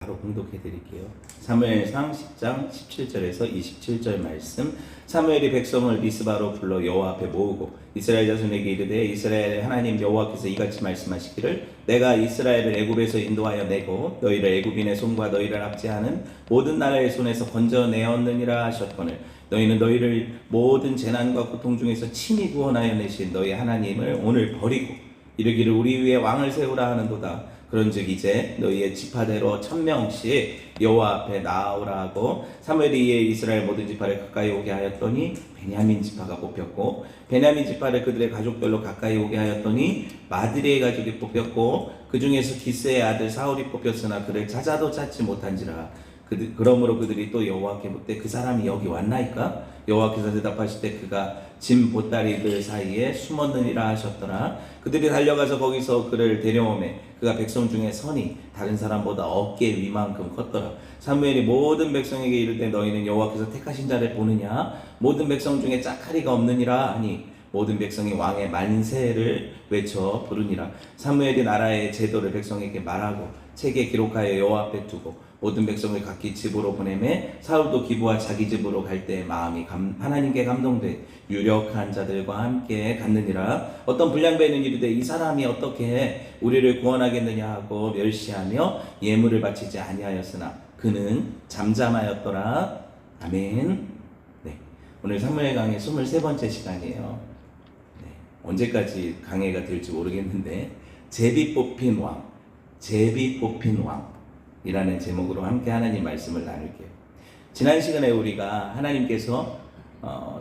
바로 공독해 드릴게요. 사무엘상 10장 17절에서 27절 말씀. 사무엘이 백성을 미스바로 불러 여호와 앞에 모으고 이스라엘 자손에게 이르되 이스라엘 하나님 여호와께서 이같이 말씀하시기를 내가 이스라엘을 애굽에서 인도하여 내고 너희를 애굽인의 손과 너희를 압제하는 모든 나라의 손에서 건져내었느니라 하셨거늘 너희는 너희를 모든 재난과 고통 중에서 친히 구원하여 내신 너희 하나님을 오늘 버리고 이르기를 우리 위에 왕을 세우라 하는도다. 그런즉 이제 너희의 지파대로 1000명씩 여호와 앞에 나오라고 사무엘이 이에 이스라엘 모든 지파를 가까이 오게 하였더니 베냐민 지파가 뽑혔고 베냐민 지파를 그들의 가족별로 가까이 오게 하였더니 마드리의 가족이 뽑혔고 그 중에서 기스의 아들 사울이 뽑혔으나 그를 찾아도 찾지 못한지라. 그러므로 그들이 또 여호와께 묻되 그 사람이 여기 왔나이까? 여호와께서 대답하실 때 그가 짐 보따리들 사이에 숨었느니라 하셨더라. 그들이 달려가서 거기서 그를 데려오매 그가 백성 중에 선이 다른 사람보다 어깨 위만큼 컸더라. 사무엘이 모든 백성에게 이르되 너희는 여호와께서 택하신 자를 보느냐? 모든 백성 중에 짝하리가 없느니라 하니 모든 백성이 왕의 만세를 외쳐 부르니라. 사무엘이 나라의 제도를 백성에게 말하고 책에 기록하여 여호와 앞에 두고 모든 백성을 각기 집으로 보내매 사울도 기브와 자기 집으로 갈 때 마음이 하나님께 감동돼 유력한 자들과 함께 갔느니라. 어떤 불량배는 이르되 이 사람이 어떻게 우리를 구원하겠느냐 하고 멸시하며 예물을 바치지 아니하였으나 그는 잠잠하였더라. 아멘. 네, 오늘 사무엘 강의 23번째 시간이에요. 네, 언제까지 강해가 될지 모르겠는데 제비 뽑힌 왕, 제비 뽑힌 왕 이라는 제목으로 함께 하나님 말씀을 나눌게요. 지난 시간에 우리가 하나님께서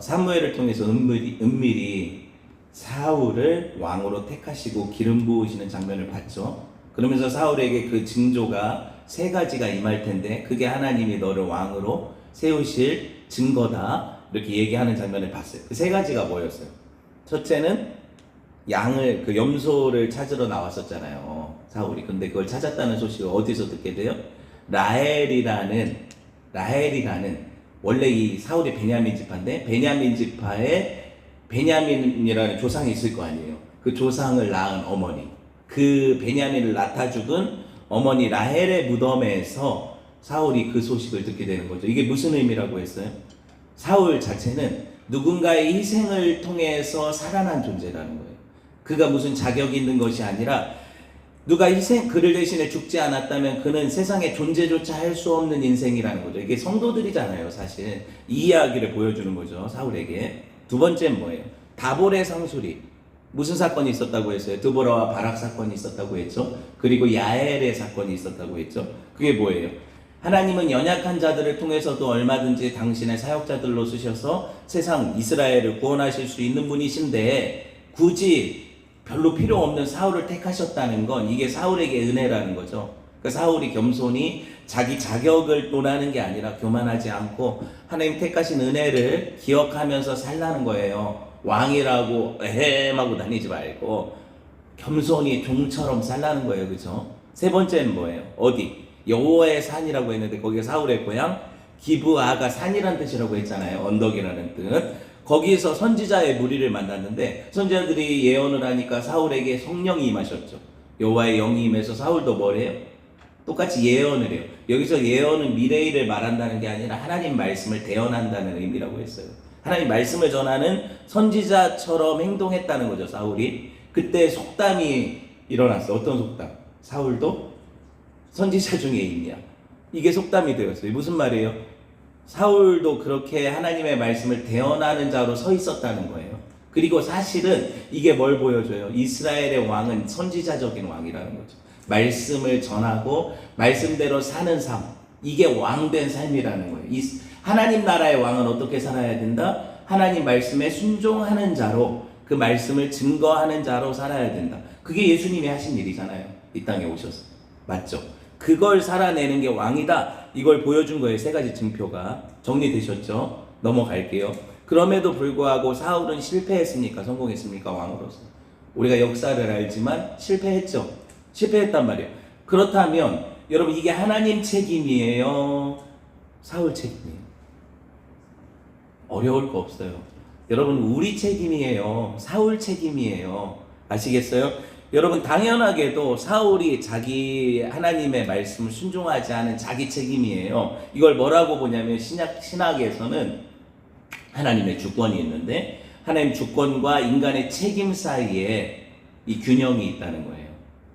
사무엘을 통해서 은밀히 사울을 왕으로 택하시고 기름 부으시는 장면을 봤죠. 그러면서 사울에게 그 징조가 세 가지가 임할 텐데 그게 하나님이 너를 왕으로 세우실 증거다 이렇게 얘기하는 장면을 봤어요. 그 세 가지가 뭐였어요? 첫째는 양을 그 염소를 찾으러 나왔었잖아요. 사울이. 근데 그걸 찾았다는 소식을 어디서 듣게 돼요? 라헬이라는 원래 이 사울이 베냐민 지파인데 베냐민 지파에 베냐민이라는 조상이 있을 거 아니에요. 그 조상을 낳은 어머니, 그 베냐민을 낳다 죽은 어머니 라헬의 무덤에서 사울이 그 소식을 듣게 되는 거죠. 이게 무슨 의미라고 했어요? 사울 자체는 누군가의 희생을 통해서 살아난 존재라는 거예요. 그가 무슨 자격이 있는 것이 아니라 누가 그를 대신에 죽지 않았다면 그는 세상에 존재조차 할 수 없는 인생이라는 거죠. 이게 성도들이잖아요, 사실. 이 이야기를 보여주는 거죠, 사울에게. 두 번째는 뭐예요? 다볼의 상수리. 무슨 사건이 있었다고 했어요? 드보라와 바락 사건이 있었다고 했죠. 그리고 야엘의 사건이 있었다고 했죠. 그게 뭐예요? 하나님은 연약한 자들을 통해서도 얼마든지 당신의 사역자들로 쓰셔서 세상 이스라엘을 구원하실 수 있는 분이신데 굳이 별로 필요 없는 사울을 택하셨다는 건 이게 사울에게 은혜라는 거죠. 그러니까 사울이 겸손히 자기 자격을 논하는 게 아니라 교만하지 않고 하나님 택하신 은혜를 기억하면서 살라는 거예요. 왕이라고 에헴하고 다니지 말고 겸손히 종처럼 살라는 거예요. 그죠? 세 번째는 뭐예요? 어디? 여호와의 산이라고 했는데 거기가 사울의 고향 기브아가 산이란 뜻이라고 했잖아요. 언덕이라는 뜻. 거기에서 선지자의 무리를 만났는데 선지자들이 예언을 하니까 사울에게 성령이 임하셨죠. 여호와의 영이 임해서 사울도 뭘 해요? 똑같이 예언을 해요. 여기서 예언은 미래일을 말한다는 게 아니라 하나님 말씀을 대언한다는 의미라고 했어요. 하나님 말씀을 전하는 선지자처럼 행동했다는 거죠, 사울이. 그때 속담이 일어났어요. 어떤 속담? 사울도 선지자 중에 있냐? 이게 속담이 되었어요. 무슨 말이에요? 사울도 그렇게 하나님의 말씀을 대언하는 자로 서 있었다는 거예요. 그리고 사실은 이게 뭘 보여줘요? 이스라엘의 왕은 선지자적인 왕이라는 거죠. 말씀을 전하고 말씀대로 사는 삶. 이게 왕된 삶이라는 거예요. 하나님 나라의 왕은 어떻게 살아야 된다? 하나님 말씀에 순종하는 자로 그 말씀을 증거하는 자로 살아야 된다. 그게 예수님이 하신 일이잖아요. 이 땅에 오셔서. 맞죠? 그걸 살아내는 게 왕이다. 이걸 보여준 거예요. 세 가지 증표가. 정리되셨죠? 넘어갈게요. 그럼에도 불구하고 사울은 실패했습니까? 성공했습니까? 왕으로서. 우리가 역사를 알지만 실패했죠. 실패했단 말이에요. 그렇다면 여러분 이게 하나님 책임이에요? 사울 책임이에요? 어려울 거 없어요. 여러분 우리 책임이에요? 사울 책임이에요? 아시겠어요? 여러분 당연하게도 사울이 자기 하나님의 말씀을 순종하지 않은 자기 책임이에요. 이걸 뭐라고 보냐면 신학에서는 하나님의 주권이 있는데 하나님 주권과 인간의 책임 사이에 이 균형이 있다는 거예요.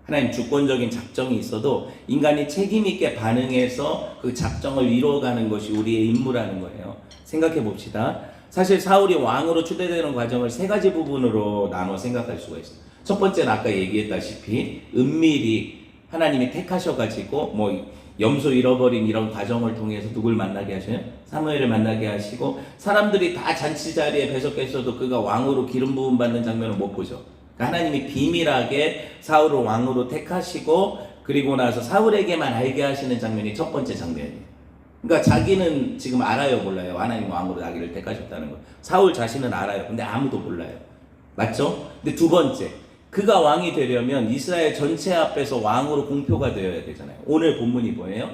하나님 주권적인 작정이 있어도 인간이 책임 있게 반응해서 그 작정을 이루어가는 것이 우리의 임무라는 거예요. 생각해 봅시다. 사실 사울이 왕으로 추대되는 과정을 세 가지 부분으로 나눠 생각할 수가 있어요. 첫 번째는 아까 얘기했다시피 은밀히 하나님이 택하셔가지고 뭐 염소 잃어버린 이런 과정을 통해서 누굴 만나게 하셔요? 사무엘을 만나게 하시고 사람들이 다 잔치 자리에 배석했어도 그가 왕으로 기름 부음 받는 장면을 못 보죠. 그러니까 하나님이 비밀하게 사울을 왕으로 택하시고 그리고 나서 사울에게만 알게 하시는 장면이 첫 번째 장면이에요. 그러니까 자기는 지금 알아요, 몰라요? 하나님 왕으로 자기를 택하셨다는 거. 사울 자신은 알아요. 근데 아무도 몰라요. 맞죠? 근데 두 번째, 그가 왕이 되려면 이스라엘 전체 앞에서 왕으로 공표가 되어야 되잖아요. 오늘 본문이 뭐예요?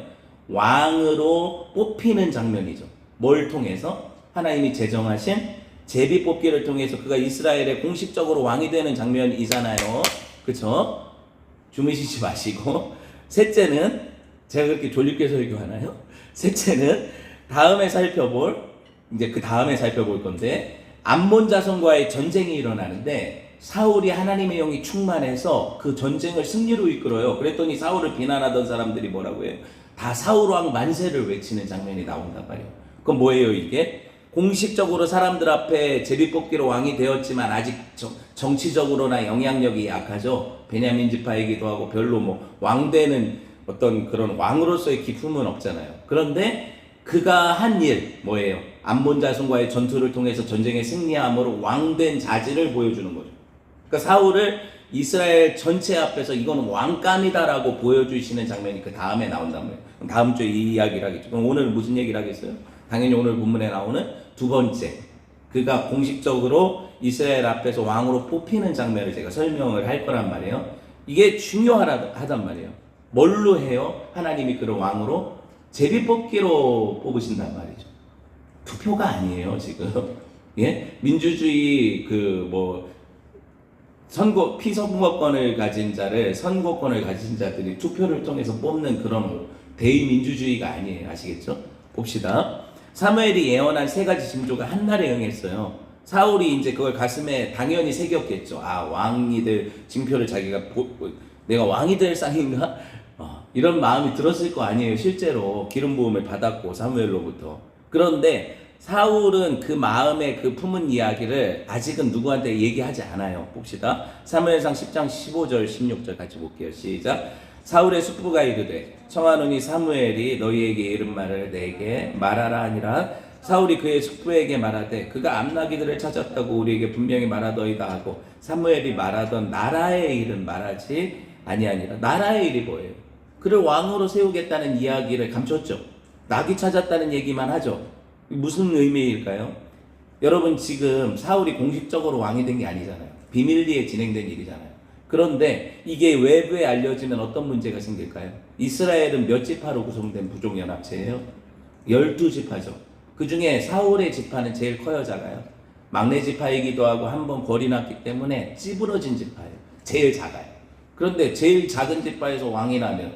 왕으로 뽑히는 장면이죠. 뭘 통해서? 하나님이 제정하신 제비 뽑기를 통해서 그가 이스라엘의 공식적으로 왕이 되는 장면이잖아요. 그쵸? 주무시지 마시고. 셋째는, 제가 그렇게 졸립게 설교하나요? 셋째는 다음에 살펴볼, 이제 그 다음에 살펴볼 건데, 암몬 자손과의 전쟁이 일어나는데 사울이 하나님의 영이 충만해서 그 전쟁을 승리로 이끌어요. 그랬더니 사울을 비난하던 사람들이 뭐라고 해요? 다 사울 왕 만세를 외치는 장면이 나온단 말이에요. 그건 뭐예요 이게? 공식적으로 사람들 앞에 제비뽑기로 왕이 되었지만 아직 정치적으로나 영향력이 약하죠. 베냐민 지파이기도 하고 별로 뭐 왕되는 어떤 그런 왕으로서의 기품은 없잖아요. 그런데 그가 한 일 뭐예요? 암몬 자손과의 전투를 통해서 전쟁에 승리함으로 왕된 자질을 보여주는 거죠. 그러니까 사울을 이스라엘 전체 앞에서 이거는 왕감이다라고 보여주시는 장면이 그 다음에 나온단 말이에요. 그럼 다음 주에 이 이야기를 하겠죠. 그럼 오늘 무슨 얘기를 하겠어요? 당연히 오늘 본문에 나오는 두 번째, 그가 공식적으로 이스라엘 앞에서 왕으로 뽑히는 장면을 제가 설명을 할 거란 말이에요. 이게 중요하단 말이에요. 뭘로 해요? 하나님이 그를 왕으로 제비뽑기로 뽑으신단 말이죠. 투표가 아니에요 지금. 예? 민주주의 피선거권을 가진 자를 선거권을 가진 자들이 투표를 통해서 뽑는 그런 대의민주주의가 아니에요. 아시겠죠? 봅시다. 사무엘이 예언한 세 가지 징조가 한날에 응했어요. 사울이 이제 그걸 가슴에 당연히 새겼겠죠. 아, 왕이 될 징표를 자기가 내가 왕이 될 쌍인가? 이런 마음이 들었을 거 아니에요. 실제로 기름 부음을 받았고 사무엘로부터. 그런데 사울은 그 마음에 그 품은 이야기를 아직은 누구한테 얘기하지 않아요. 봅시다. 사무엘상 10장 15절 16절 같이 볼게요. 시작. 사울의 숙부가 이르되 청하노니 사무엘이 너희에게 이른 말을 내게 말하라 하니라. 사울이 그의 숙부에게 말하되 그가 암나기들을 찾았다고 우리에게 분명히 말하더이다 하고 사무엘이 말하던 나라의 일은 말하지 아니하니라. 나라의 일이 뭐예요? 그를 왕으로 세우겠다는 이야기를 감췄죠. 낙이 찾았다는 얘기만 하죠. 무슨 의미일까요? 여러분 지금 사울이 공식적으로 왕이 된 게 아니잖아요. 비밀리에 진행된 일이잖아요. 그런데 이게 외부에 알려지면 어떤 문제가 생길까요? 이스라엘은 몇 지파로 구성된 부족연합체예요? 12지파죠. 그 중에 사울의 지파는 제일 커요, 작아요? 막내 지파이기도 하고 한번 거리 났기 때문에 찌부러진 지파예요. 제일 작아요. 그런데 제일 작은 지파에서 왕이 나면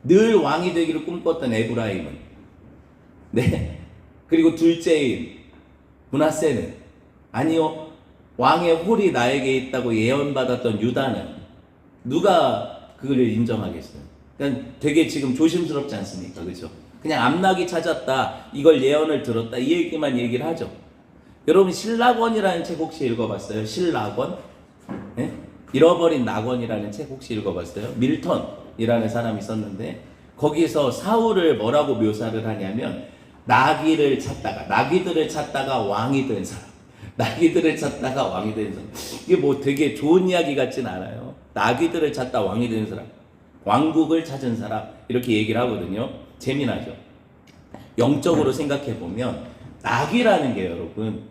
늘 왕이 되기를 꿈꿨던 에브라임은, 네, 그리고 둘째인 므낫세는, 아니요, 왕의 홀이 나에게 있다고 예언받았던 유다는 누가 그걸 인정하겠어요? 그냥 되게 지금 조심스럽지 않습니까? 그죠? 그냥 암낙이 찾았다, 이걸 예언을 들었다, 이 얘기만 얘기를 하죠. 여러분 신락원이라는 책 혹시 읽어봤어요? 신락원? 네? 잃어버린 낙원이라는 책 혹시 읽어봤어요? 밀턴이라는 사람이 썼는데 거기서 사울을 뭐라고 묘사를 하냐면 나귀들을 찾다가 왕이 된 사람. 나귀들을 찾다가 왕이 된 사람. 이게 뭐 되게 좋은 이야기 같진 않아요. 나귀들을 찾다 왕이 된 사람. 왕국을 찾은 사람. 이렇게 얘기를 하거든요. 재미나죠? 영적으로 생각해 보면 나귀라는 게 여러분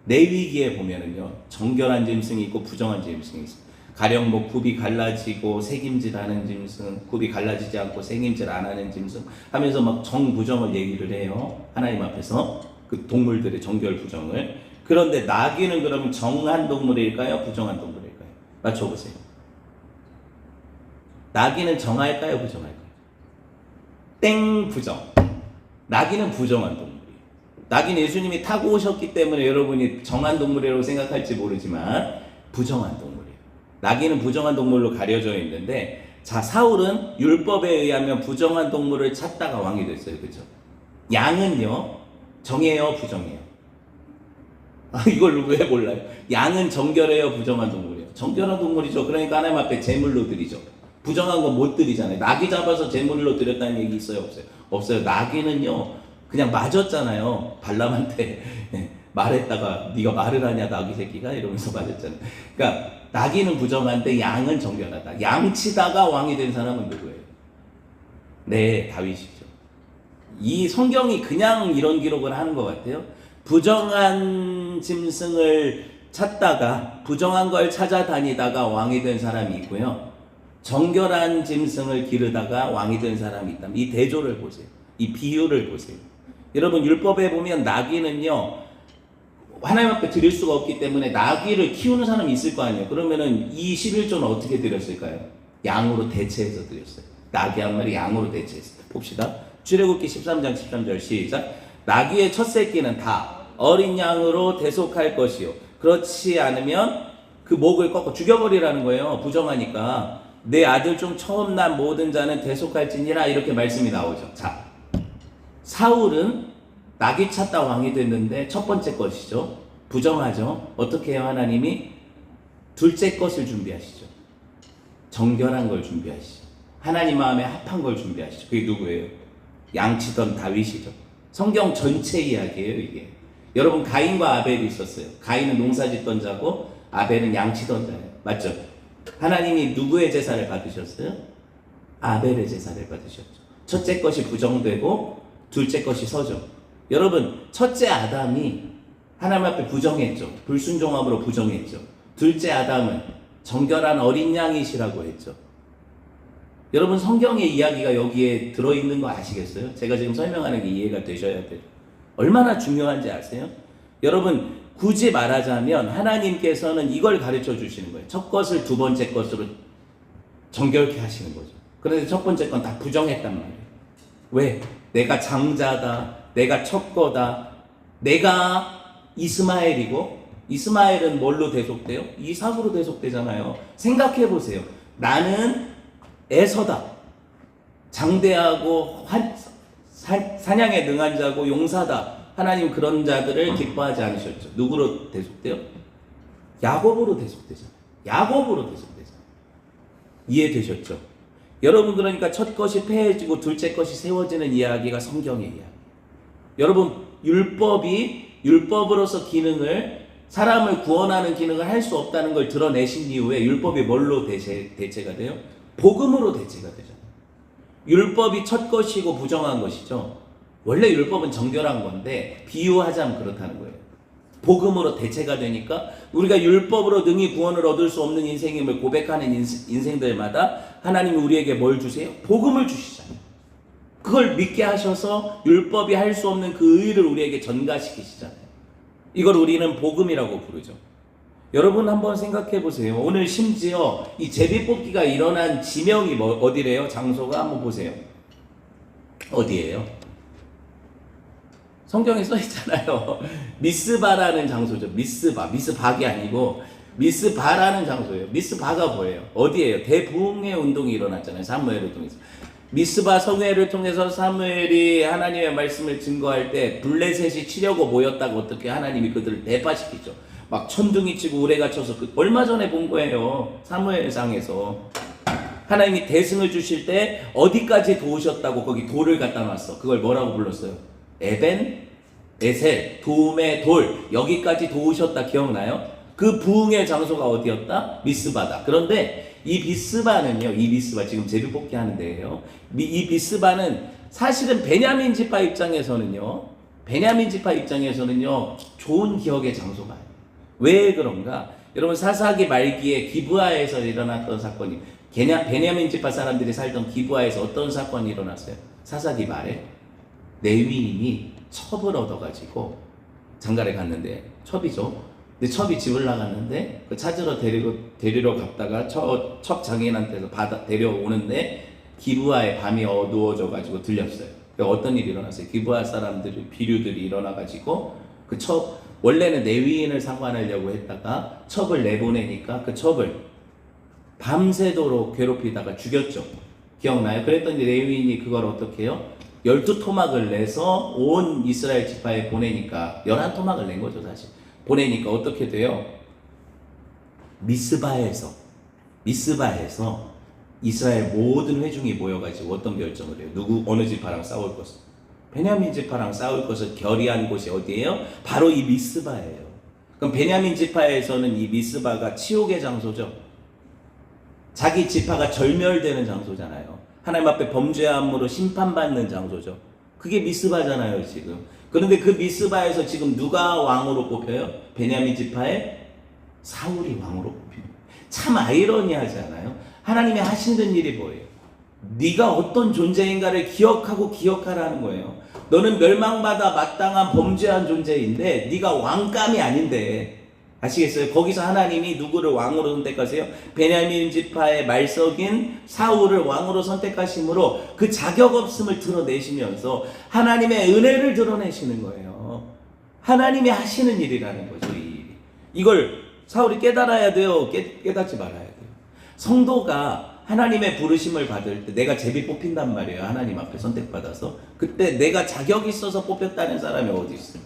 레위기에 보면은요 정결한 짐승이 있고 부정한 짐승이 있어요. 가령 뭐 굽이 갈라지고 새김질하는 짐승, 굽이 갈라지지 않고 새김질 안 하는 짐승 하면서 막 정부정을 얘기를 해요. 하나님 앞에서 그 동물들의 정결 부정을. 그런데 나귀는 그러면 정한 동물일까요? 부정한 동물일까요? 맞춰보세요. 나귀는 정할까요, 부정할까요? 땡, 부정. 나귀는 부정한 동물이에요. 나귀는 예수님이 타고 오셨기 때문에 여러분이 정한 동물이라고 생각할지 모르지만 부정한 동물이에요. 나귀는 부정한 동물로 가려져 있는데, 자, 사울은 율법에 의하면 부정한 동물을 찾다가 왕이 됐어요. 그죠? 양은요, 정해요, 부정해요? 이걸 왜 몰라요? 양은 정결해요, 부정한 동물이에요? 정결한 동물이죠. 그러니까 하나님 앞에 제물로 드리죠. 부정한 건 못 드리잖아요. 나귀 잡아서 제물로 드렸다는 얘기 있어요, 없어요? 없어요. 나귀는요, 그냥 맞았잖아요. 발람한테 말했다가 네가 말을 하냐 나귀 새끼가 이러면서 맞았잖아요. 그러니까 나귀는 부정한데 양은 정결하다. 양치다가 왕이 된 사람은 누구예요? 네, 다윗이죠. 이 성경이 그냥 이런 기록을 하는 것 같아요. 부정한 짐승을 찾다가 부정한 걸 찾아다니다가 왕이 된 사람이 있고요. 정결한 짐승을 기르다가 왕이 된 사람이 있다. 이 대조를 보세요. 이 비유를 보세요. 여러분 율법에 보면 나귀는요, 하나님 앞에 드릴 수가 없기 때문에 나귀를 키우는 사람이 있을 거 아니에요. 그러면은 이 11조는 어떻게 드렸을까요? 양으로 대체해서 드렸어요. 나귀 한 마리 양으로 대체했어요. 봅시다. 출애굽기 13장 13절 시작. 나귀의 첫 새끼는 다 어린 양으로 대속할 것이요. 그렇지 않으면 그 목을 꺾어 죽여버리라는 거예요. 부정하니까. 내 아들 중 처음 난 모든 자는 대속할지니라, 이렇게 말씀이 나오죠. 자, 사울은 나귀 찾다 왕이 됐는데 첫 번째 것이죠. 부정하죠. 어떻게 해요? 하나님이 둘째 것을 준비하시죠. 정결한 걸 준비하시죠. 하나님 마음에 합한 걸 준비하시죠. 그게 누구예요? 양치던 다윗이죠. 성경 전체 이야기예요, 이게. 여러분, 가인과 아벨이 있었어요. 가인은 농사 짓던 자고 아벨은 양치던 자예요. 맞죠? 하나님이 누구의 제사를 받으셨어요? 아벨의 제사를 받으셨죠. 첫째 것이 부정되고 둘째 것이 서죠. 여러분, 첫째 아담이 하나님 앞에 부정했죠. 불순종함으로 부정했죠. 둘째 아담은 정결한 어린 양이시라고 했죠. 여러분, 성경의 이야기가 여기에 들어있는 거 아시겠어요? 제가 지금 설명하는 게 이해가 되셔야 돼요. 얼마나 중요한지 아세요? 여러분, 굳이 말하자면 하나님께서는 이걸 가르쳐 주시는 거예요. 첫 것을 두 번째 것으로 정결케 하시는 거죠. 그런데 첫 번째 건 다 부정했단 말이에요. 왜? 내가 장자다. 내가 첫 거다. 내가 이스마엘이고, 이스마엘은 뭘로 대속돼요? 이삭으로 대속되잖아요. 생각해 보세요. 나는 에서다. 장대하고 사냥에 능한 자고 용사다. 하나님 그런 자들을 기뻐하지 않으셨죠. 누구로 대속돼요? 야곱으로 대속되잖아요. 야곱으로 대속되잖아요. 이해되셨죠? 여러분, 그러니까 첫 것이 폐해지고 둘째 것이 세워지는 이야기가 성경의 이야기. 여러분, 율법으로서 기능을, 사람을 구원하는 기능을 할 수 없다는 걸 드러내신 이후에 율법이 뭘로 대체가 돼요? 복음으로 대체가 되잖아요. 율법이 첫 것이고 부정한 것이죠. 원래 율법은 정결한 건데 비유하자면 그렇다는 거예요. 복음으로 대체가 되니까 우리가 율법으로 능히 구원을 얻을 수 없는 인생임을 고백하는 인생들마다 하나님이 우리에게 뭘 주세요? 복음을 주시잖아요. 그걸 믿게 하셔서 율법이 할 수 없는 그 의를 우리에게 전가시키시잖아요. 이걸 우리는 복음이라고 부르죠. 여러분 한번 생각해 보세요. 오늘 심지어 이 제비뽑기가 일어난 지명이 어디래요? 장소가 한번 보세요. 어디예요? 성경에 써 있잖아요. 미스바라는 장소죠. 미스박이 아니고 미스바라는 장소예요. 미스바가 뭐예요? 어디예요? 대부흥의 운동이 일어났잖아요. 사무엘을 통해서. 미스바 성회를 통해서 사무엘이 하나님의 말씀을 증거할 때 블레셋이 치려고 모였다고 어떻게 하나님이 그들을 대파시키죠. 막 천둥이 치고 우레가 쳐서 얼마 전에 본 거예요. 사무엘상에서. 하나님이 대승을 주실 때 어디까지 도우셨다고 거기 돌을 갖다 놨어. 그걸 뭐라고 불렀어요? 에벤, 에셀, 도움의 돌. 여기까지 도우셨다 기억나요? 그 부흥의 장소가 어디였다? 미스바다. 그런데 이 미스바는요, 지금 제비뽑기 하는 데예요. 이 미스바는 사실은 베냐민 지파 입장에서는요, 좋은 기억의 장소가 아니에요. 왜 그런가? 여러분, 사사기 말기에 기브아에서 일어났던 사건이, 베냐민 지파 사람들이 살던 기브아에서 어떤 사건이 일어났어요? 사사기 말에 레위인이 첩을 얻어가지고 장가를 갔는데, 첩이죠. 근데 첩이 집을 나갔는데 그 찾으러 데리러 갔다가 첩 장인한테서 데려오는데 기브아의 밤이 어두워져 가지고 들렸어요. 어떤 일이 일어났어요? 기브아 사람들이 비류들이 일어나 가지고 그 첩 원래는 레위인을 상관하려고 했다가 첩을 내보내니까 그 첩을 밤새도록 괴롭히다가 죽였죠. 기억나요? 그랬더니 레위인이 그걸 어떻게 해요? 12토막을 내서 온 이스라엘 지파에 보내니까 11토막을 낸 거죠 사실. 보내니까 어떻게 돼요? 미스바에서 이스라엘 모든 회중이 모여가지고 어떤 결정을 해요? 어느 지파랑 싸울 것을? 베냐민 지파랑 싸울 것을 결의한 곳이 어디예요? 바로 이 미스바예요. 그럼 베냐민 지파에서는 이 미스바가 치욕의 장소죠. 자기 지파가 절멸되는 장소잖아요. 하나님 앞에 범죄함으로 심판받는 장소죠. 그게 미스바잖아요 지금. 그런데 그 미스바에서 지금 누가 왕으로 뽑혀요? 베냐민 지파의 사울이 왕으로 뽑힙니다. 참 아이러니하지 않아요? 하나님이 하시는 일이 뭐예요? 네가 어떤 존재인가를 기억하라는 거예요. 너는 멸망받아 마땅한 범죄한 존재인데 네가 왕감이 아닌데, 아시겠어요? 거기서 하나님이 누구를 왕으로 선택하세요? 베냐민 지파의 말석인 사울을 왕으로 선택하심으로 그 자격 없음을 드러내시면서 하나님의 은혜를 드러내시는 거예요. 하나님이 하시는 일이라는 거죠. 이걸 사울이 깨달아야 돼요? 깨닫지 말아야 돼요? 성도가 하나님의 부르심을 받을 때 내가 제비 뽑힌단 말이에요. 하나님 앞에 선택받아서. 그때 내가 자격이 있어서 뽑혔다는 사람이 어디 있어요?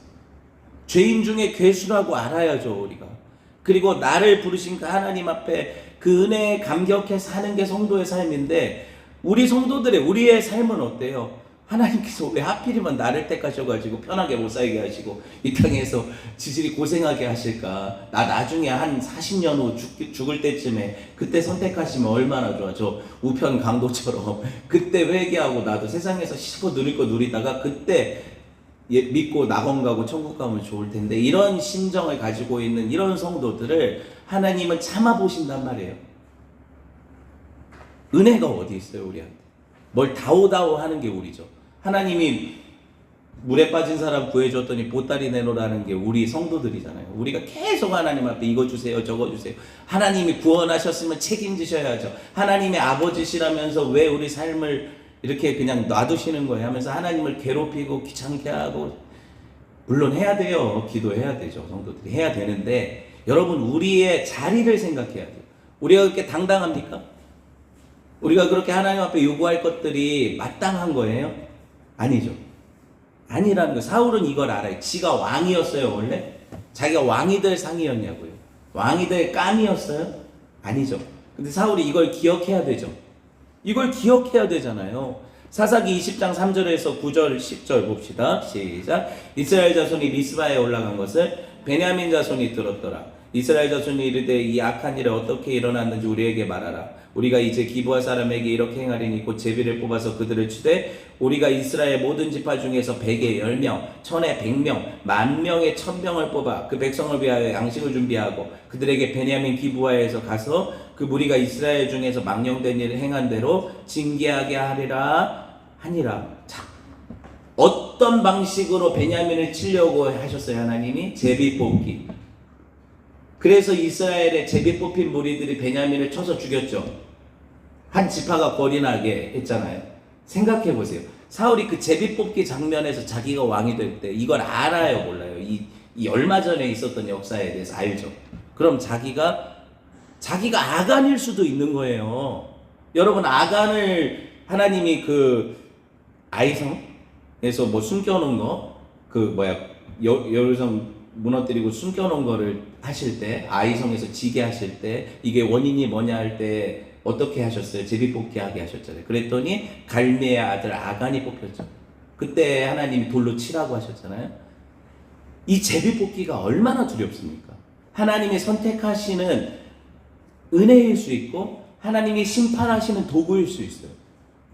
죄인 중에 괴수라고 알아야죠 우리가. 그리고 나를 부르신 그 하나님 앞에 그 은혜에 감격해 사는 게 성도의 삶인데, 우리의 삶은 어때요? 하나님께서 왜 하필이면 나를 택하셔가지고 편하게 못 살게 하시고 이 땅에서 지질이 고생하게 하실까? 나 나중에 한 40년 후 죽을 때쯤에 그때 선택하시면 얼마나 좋아. 저 우편 강도처럼 그때 회개하고 나도 세상에서 실컷 누릴 거 누리다가 그때 믿고 낙원 가고 천국 가면 좋을 텐데, 이런 심정을 가지고 있는 이런 성도들을 하나님은 참아보신단 말이에요. 은혜가 어디 있어요 우리한테? 뭘 다오다오 하는 게 우리죠. 하나님이 물에 빠진 사람 구해줬더니 보따리 내놓으라는 게 우리 성도들이잖아요. 우리가 계속 하나님 앞에 이거 주세요 저거 주세요. 하나님이 구원하셨으면 책임지셔야죠. 하나님의 아버지시라면서 왜 우리 삶을 이렇게 그냥 놔두시는 거예요 하면서 하나님을 괴롭히고 귀찮게 하고, 물론 해야 돼요. 기도해야 되죠. 성도들이 해야 되는데, 여러분 우리의 자리를 생각해야 돼요. 우리가 그렇게 당당합니까? 우리가 그렇게 하나님 앞에 요구할 것들이 마땅한 거예요? 아니죠. 아니라는 거. 사울은 이걸 알아요. 지가 왕이었어요 원래? 자기가 왕이 될 상이었냐고요? 왕이 될 깜이었어요? 아니죠. 근데 사울이 이걸 기억해야 되죠. 이걸 기억해야 되잖아요. 사사기 20장 3절에서 9절 10절 봅시다. 시작. 이스라엘 자손이 미스바에 올라간 것을 베냐민 자손이 들었더라. 이스라엘 자손이 이르되 이 악한 일이 어떻게 일어났는지 우리에게 말하라. 우리가 이제 기브아 사람에게 이렇게 행하리니 곧 제비를 뽑아서 그들을 치되 우리가 이스라엘 모든 지파 중에서 100에 10명, 1000에 100명, 10,000명에 1000명을 뽑아 그 백성을 위하여 양식을 준비하고 그들에게 베냐민 기브아에서 가서 그 무리가 이스라엘 중에서 망령된 일을 행한 대로 징계하게 하니라. 자, 어떤 방식으로 베냐민을 치려고 하셨어요 하나님이? 제비 뽑기. 그래서 이스라엘의 제비 뽑힌 무리들이 베냐민을 쳐서 죽였죠. 한 지파가 골이 나게 했잖아요. 생각해 보세요. 사울이 그 제비 뽑기 장면에서 자기가 왕이 될 때 이걸 알아요 몰라요? 이 얼마 전에 있었던 역사에 대해서 알죠. 그럼 자기가 아간일 수도 있는 거예요. 여러분, 아간을 하나님이 그 아이성에서 뭐 숨겨놓은 거, 여루성 무너뜨리고 숨겨놓은 거를 하실 때, 아이성에서 지게 하실 때 이게 원인이 뭐냐 할 때 어떻게 하셨어요? 제비 뽑기 하게 하셨잖아요. 그랬더니 갈미의 아들 아간이 뽑혔죠. 그때 하나님이 돌로 치라고 하셨잖아요. 이 제비 뽑기가 얼마나 두렵습니까? 하나님이 선택하시는 은혜일 수 있고 하나님이 심판하시는 도구일 수 있어요.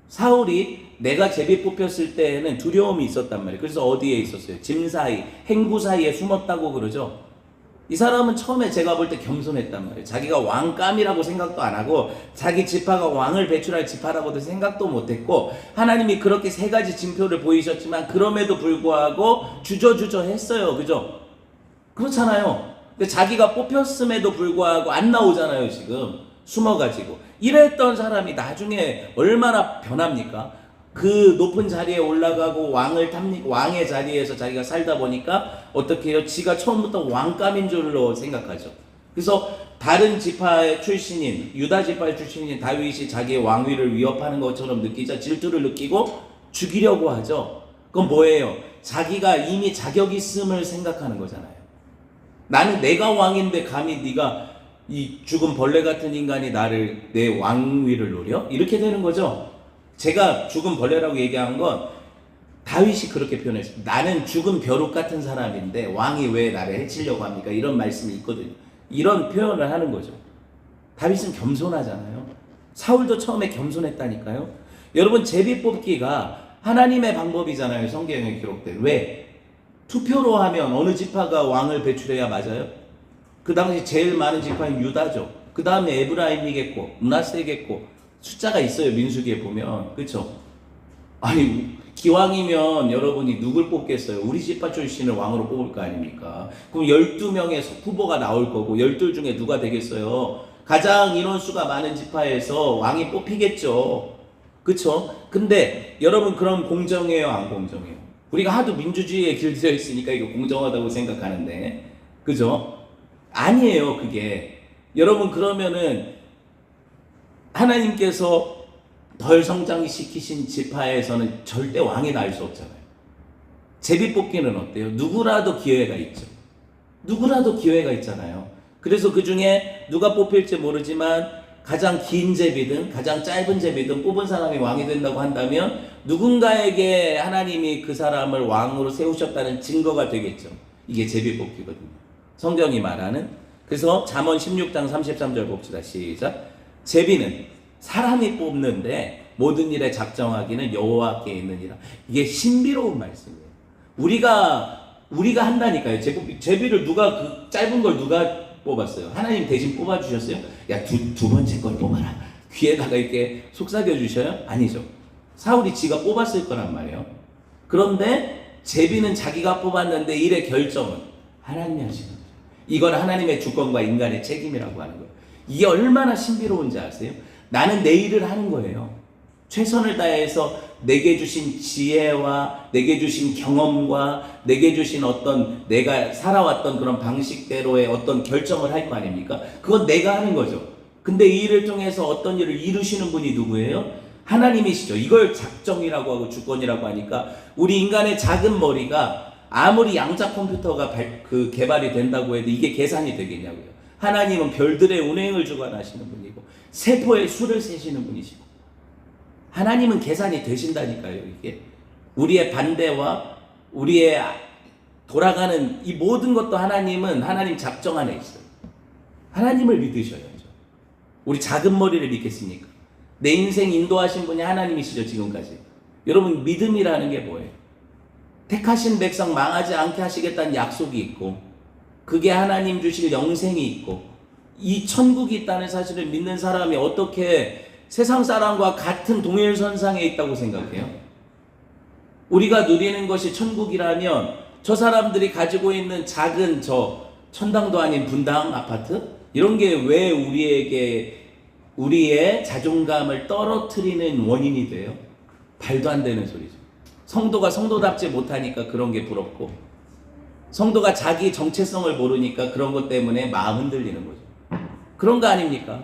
사울이 내가 제비 뽑혔을 때에는 두려움이 있었단 말이에요. 그래서 어디에 있었어요? 짐 사이, 행구 사이에 숨었다고 그러죠. 이 사람은 처음에 제가 볼 때 겸손했단 말이에요. 자기가 왕감이라고 생각도 안 하고 자기 지파가 왕을 배출할 지파라고도 생각도 못했고, 하나님이 그렇게 세 가지 징표를 보이셨지만 그럼에도 불구하고 주저주저 했어요. 그죠? 그렇잖아요. 근데 자기가 뽑혔음에도 불구하고 안 나오잖아요, 지금. 숨어가지고. 이랬던 사람이 나중에 얼마나 변합니까? 그 높은 자리에 올라가고 왕의 자리에서 자기가 살다 보니까 어떻게 해요? 지가 처음부터 왕감인 줄로 생각하죠. 그래서 다른 지파 출신인, 유다 지파 출신인 다윗이 자기의 왕위를 위협하는 것처럼 느끼자 질투를 느끼고 죽이려고 하죠. 그건 뭐예요? 자기가 이미 자격 있음을 생각하는 거잖아요. 나는 내가 왕인데 감히 네가 이 죽은 벌레 같은 인간이 내 왕위를 노려? 이렇게 되는 거죠. 제가 죽은 벌레라고 얘기한 건 다윗이 그렇게 표현했어요. 나는 죽은 벼룩 같은 사람인데 왕이 왜 나를 해치려고 합니까? 이런 말씀이 있거든요. 이런 표현을 하는 거죠. 다윗은 겸손하잖아요. 사울도 처음에 겸손했다니까요. 여러분, 제비 뽑기가 하나님의 방법이잖아요. 성경에 기록된. 왜? 투표로 하면 어느 지파가 왕을 배출해야 맞아요? 그 당시 제일 많은 지파인 유다죠. 그 다음에 에브라임이겠고 므낫세겠고 숫자가 있어요. 민수기에 보면. 그렇죠? 아니 기왕이면 여러분이 누굴 뽑겠어요? 우리 지파 출신을 왕으로 뽑을 거 아닙니까? 그럼 12명의 후보가 나올 거고 12 중에 누가 되겠어요? 가장 인원수가 많은 지파에서 왕이 뽑히겠죠. 그쵸? 근데 여러분, 그럼 공정해요? 안 공정해요? 우리가 하도 민주주의에 길들여 있으니까 이거 공정하다고 생각하는데, 그죠? 아니에요, 그게. 여러분, 그러면은 하나님께서 덜 성장시키신 지파에서는 절대 왕이 날 수 없잖아요. 제비 뽑기는 어때요? 누구라도 기회가 있죠. 누구라도 기회가 있잖아요. 그래서 그 중에 누가 뽑힐지 모르지만 가장 긴 제비든 가장 짧은 제비든 뽑은 사람이 왕이 된다고 한다면 누군가에게 하나님이 그 사람을 왕으로 세우셨다는 증거가 되겠죠. 이게 제비 뽑기거든요. 성경이 말하는. 그래서 잠언 16장 33절 봅시다. 시작. 제비는 사람이 뽑는데 모든 일에 작정하기는 여호와께 있느니라. 이게 신비로운 말씀이에요. 우리가 한다니까요. 제비를 그 짧은 걸 누가 뽑았어요? 하나님 대신 뽑아주셨어요? 야, 두 번째 걸 뽑아라. 귀에다가 이렇게 속삭여 주셔요? 아니죠. 사울이 지가 뽑았을 거란 말이에요. 그런데 제비는 자기가 뽑았는데 일의 결정은 하나님이 하시는 거죠. 이건 하나님의 주권과 인간의 책임이라고 하는 거예요. 이게 얼마나 신비로운지 아세요? 나는 내 일을 하는 거예요. 최선을 다해서 내게 주신 지혜와 내게 주신 경험과 내게 주신 어떤 내가 살아왔던 그런 방식대로의 어떤 결정을 할 거 아닙니까? 그건 내가 하는 거죠. 근데 이 일을 통해서 어떤 일을 이루시는 분이 누구예요? 하나님이시죠. 이걸 작정이라고 하고 주권이라고 하니까 우리 인간의 작은 머리가 아무리 양자 컴퓨터가 개발이 된다고 해도 이게 계산이 되겠냐고요. 하나님은 별들의 운행을 주관하시는 분이고 세포의 수를 세시는 분이시고 하나님은 계산이 되신다니까요. 이게 우리의 반대와 우리의 돌아가는 이 모든 것도 하나님 작정 안에 있어요. 하나님을 믿으셔야죠. 우리 작은 머리를 믿겠습니까? 내 인생 인도하신 분이 하나님이시죠. 지금까지. 여러분, 믿음이라는 게 뭐예요? 택하신 백성 망하지 않게 하시겠다는 약속이 있고 그게 하나님 주실 영생이 있고 이 천국이 있다는 사실을 믿는 사람이 어떻게 세상 사람과 같은 동일선상에 있다고 생각해요? 우리가 누리는 것이 천국이라면 저 사람들이 가지고 있는 작은 천당도 아닌 분당 아파트? 이런 게 왜 우리의 자존감을 떨어뜨리는 원인이 돼요? 말도 안 되는 소리죠. 성도가 성도답지 못하니까 그런 게 부럽고 성도가 자기 정체성을 모르니까 그런 것 때문에 마음 흔들리는 거죠. 그런 거 아닙니까?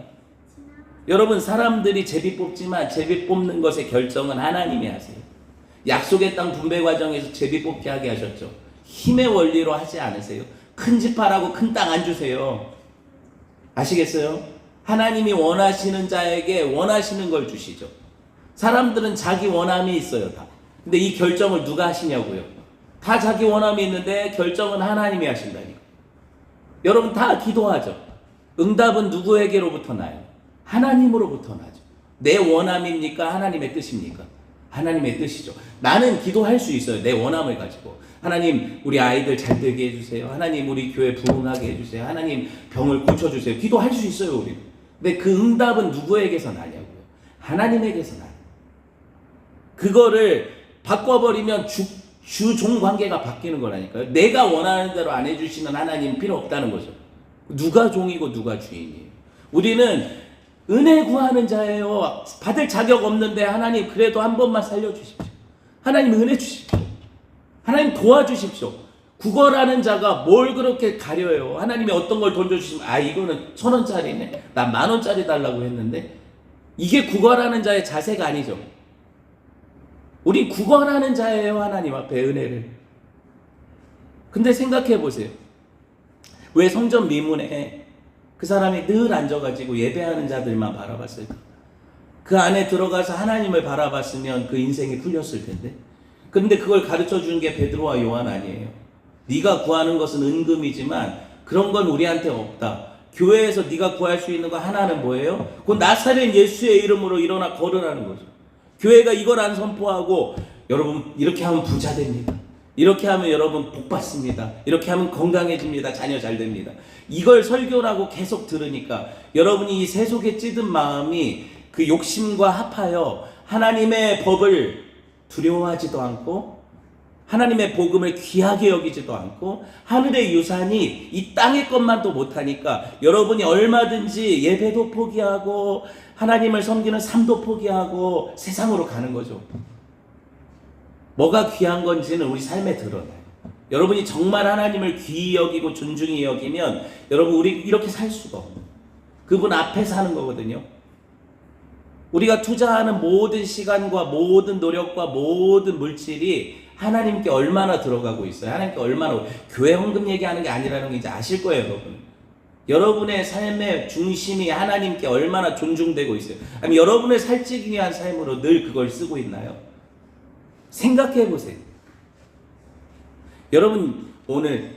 여러분, 사람들이 제비 뽑지만 제비 뽑는 것의 결정은 하나님이 하세요. 약속의 땅 분배 과정에서 제비 뽑기 하게 하셨죠. 힘의 원리로 하지 않으세요. 큰 지파라고 큰 땅 안 주세요. 아시겠어요? 하나님이 원하시는 자에게 원하시는 걸 주시죠. 사람들은 자기 원함이 있어요, 다. 근데 이 결정을 누가 하시냐고요? 다 자기 원함이 있는데 결정은 하나님이 하신다니까. 여러분, 다 기도하죠. 응답은 누구에게로부터 나요? 하나님으로부터 나죠. 내 원함입니까? 하나님의 뜻입니까? 하나님의 뜻이죠. 나는 기도할 수 있어요. 내 원함을 가지고. 하나님, 우리 아이들 잘 되게 해주세요. 하나님, 우리 교회 부흥하게 해주세요. 하나님, 병을 고쳐주세요. 기도할 수 있어요, 우리. 근데 그 응답은 누구에게서 나냐고요? 하나님에게서 나요. 그거를 바꿔버리면 주종 관계가 바뀌는 거라니까요. 내가 원하는 대로 안 해주시는 하나님 필요 없다는 거죠. 누가 종이고 누가 주인이에요. 우리는 은혜 구하는 자예요. 받을 자격 없는데 하나님 그래도 한 번만 살려주십시오. 하나님 은혜 주십시오. 하나님 도와주십시오. 구걸하는 자가 뭘 그렇게 가려요. 하나님이 어떤 걸 던져주시면 이거는 1,000원짜리네. 나 10,000원짜리 달라고 했는데. 이게 구걸하는 자의 자세가 아니죠. 우리 구걸하는 자예요. 하나님 앞에 은혜를. 근데 생각해 보세요. 왜 성전 미문에 그 사람이 늘 앉아가지고 예배하는 자들만 바라봤을까? 그 안에 들어가서 하나님을 바라봤으면 그 인생이 풀렸을 텐데. 그런데 그걸 가르쳐 준 게 베드로와 요한 아니에요. 네가 구하는 것은 은금이지만 그런 건 우리한테 없다. 교회에서 네가 구할 수 있는 거 하나는 뭐예요? 그 나사렛 예수의 이름으로 일어나 걸으라는 거죠. 교회가 이걸 안 선포하고 여러분 이렇게 하면 부자 됩니다. 이렇게 하면 여러분 복 받습니다. 이렇게 하면 건강해집니다. 자녀 잘 됩니다. 이걸 설교라고 계속 들으니까 여러분이 이 세속에 찌든 마음이 그 욕심과 합하여 하나님의 법을 두려워하지도 않고 하나님의 복음을 귀하게 여기지도 않고 하늘의 유산이 이 땅의 것만도 못하니까 여러분이 얼마든지 예배도 포기하고 하나님을 섬기는 삶도 포기하고 세상으로 가는 거죠. 뭐가 귀한 건지는 우리 삶에 드러나요. 여러분이 정말 하나님을 귀히 여기고 존중히 여기면 여러분 우리 이렇게 살 수가 없는 그분 앞에 사는 거거든요. 우리가 투자하는 모든 시간과 모든 노력과 모든 물질이 하나님께 얼마나 들어가고 있어요. 하나님께 얼마나 교회 헌금 얘기하는 게 아니라는 게 이제 아실 거예요, 여러분. 여러분의 삶의 중심이 하나님께 얼마나 존중되고 있어요. 아니면 여러분의 살찌기 위한 삶으로 늘 그걸 쓰고 있나요? 생각해 보세요. 여러분 오늘